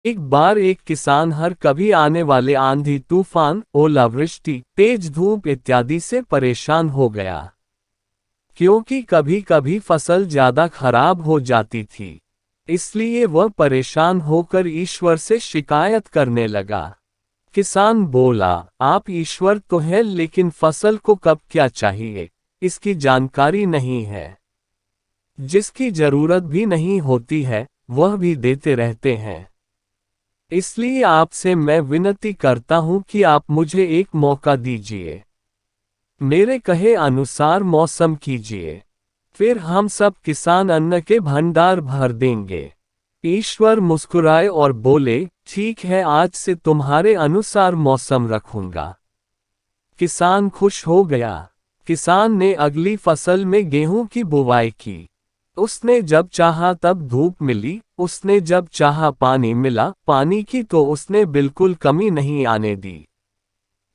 एक बार एक किसान हर कभी आने वाले आंधी तूफान, ओलावृष्टि, तेज धूप इत्यादि से परेशान हो गया, क्योंकि कभी कभी फसल ज्यादा खराब हो जाती थी। इसलिए वह परेशान होकर ईश्वर से शिकायत करने लगा। किसान बोला, आप ईश्वर तो है, लेकिन फसल को कब क्या चाहिए, इसकी जानकारी नहीं है। जिसकी जरूरत भी नहीं होती है, वह भी देते रहते हैं। इसलिए आपसे मैं विनती करता हूं कि आप मुझे एक मौका दीजिए। मेरे कहे अनुसार मौसम कीजिए, फिर हम सब किसान अन्न के भंडार भर देंगे। ईश्वर मुस्कुराए और बोले, ठीक है, आज से तुम्हारे अनुसार मौसम रखूंगा। किसान खुश हो गया। किसान ने अगली फसल में गेहूं की बुवाई की। उसने जब चाहा तब धूप मिली, उसने जब चाहा पानी मिला, पानी की तो उसने बिल्कुल कमी नहीं आने दी।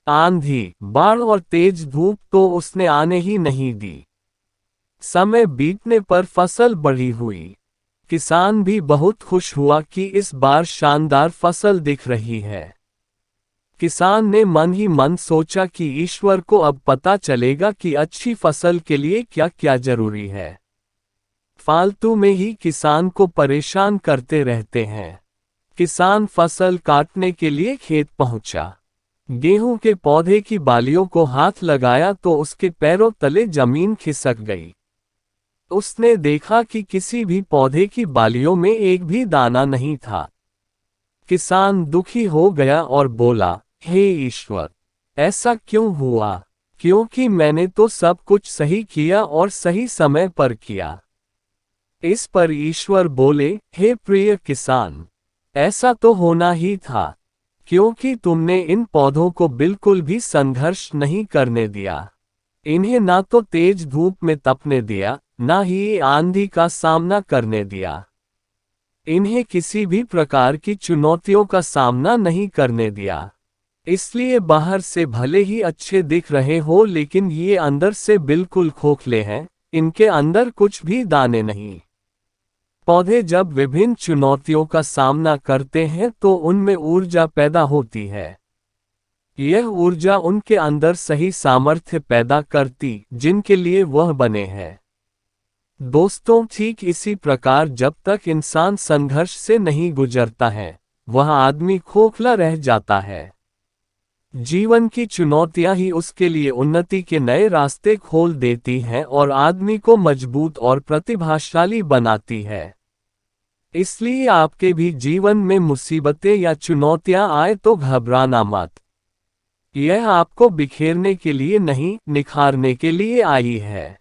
आंधी, बाढ़ और तेज धूप तो उसने आने ही नहीं दी। समय बीतने पर फसल बड़ी हुई। किसान भी बहुत खुश हुआ कि इस बार शानदार फसल दिख रही है। किसान ने मन ही मन सोचा कि ईश्वर को अब पता चलेगा कि अच्छी फसल के लिए क्या क्या जरूरी है। फालतू में ही किसान को परेशान करते रहते हैं। किसान फसल काटने के लिए खेत पहुंचा। गेहूं के पौधे की बालियों को हाथ लगाया तो उसके पैरों तले जमीन खिसक गई। उसने देखा कि किसी भी पौधे की बालियों में एक भी दाना नहीं था। किसान दुखी हो गया और बोला, हे ईश्वर, ऐसा क्यों हुआ? क्योंकि मैंने तो सब कुछ सही किया और सही समय पर किया। इस पर ईश्वर बोले, हे प्रिय किसान, ऐसा तो होना ही था, क्योंकि तुमने इन पौधों को बिल्कुल भी संघर्ष नहीं करने दिया। इन्हें ना तो तेज धूप में तपने दिया, ना ही आंधी का सामना करने दिया। इन्हें किसी भी प्रकार की चुनौतियों का सामना नहीं करने दिया। इसलिए बाहर से भले ही अच्छे दिख रहे हो, लेकिन ये अंदर से बिल्कुल खोखले हैं, इनके अंदर कुछ भी दाने नहीं। पौधे जब विभिन्न चुनौतियों का सामना करते हैं तो उनमें ऊर्जा पैदा होती है। यह ऊर्जा उनके अंदर सही सामर्थ्य पैदा करती, जिनके लिए वह बने हैं। दोस्तों, ठीक इसी प्रकार जब तक इंसान संघर्ष से नहीं गुजरता है, वह आदमी खोखला रह जाता है। जीवन की चुनौतियां ही उसके लिए उन्नति के नए रास्ते खोल देती हैं और आदमी को मजबूत और प्रतिभाशाली बनाती है। इसलिए आपके भी जीवन में मुसीबतें या चुनौतियां आए तो घबराना मत। यह आपको बिखेरने के लिए नहीं, निखारने के लिए आई है।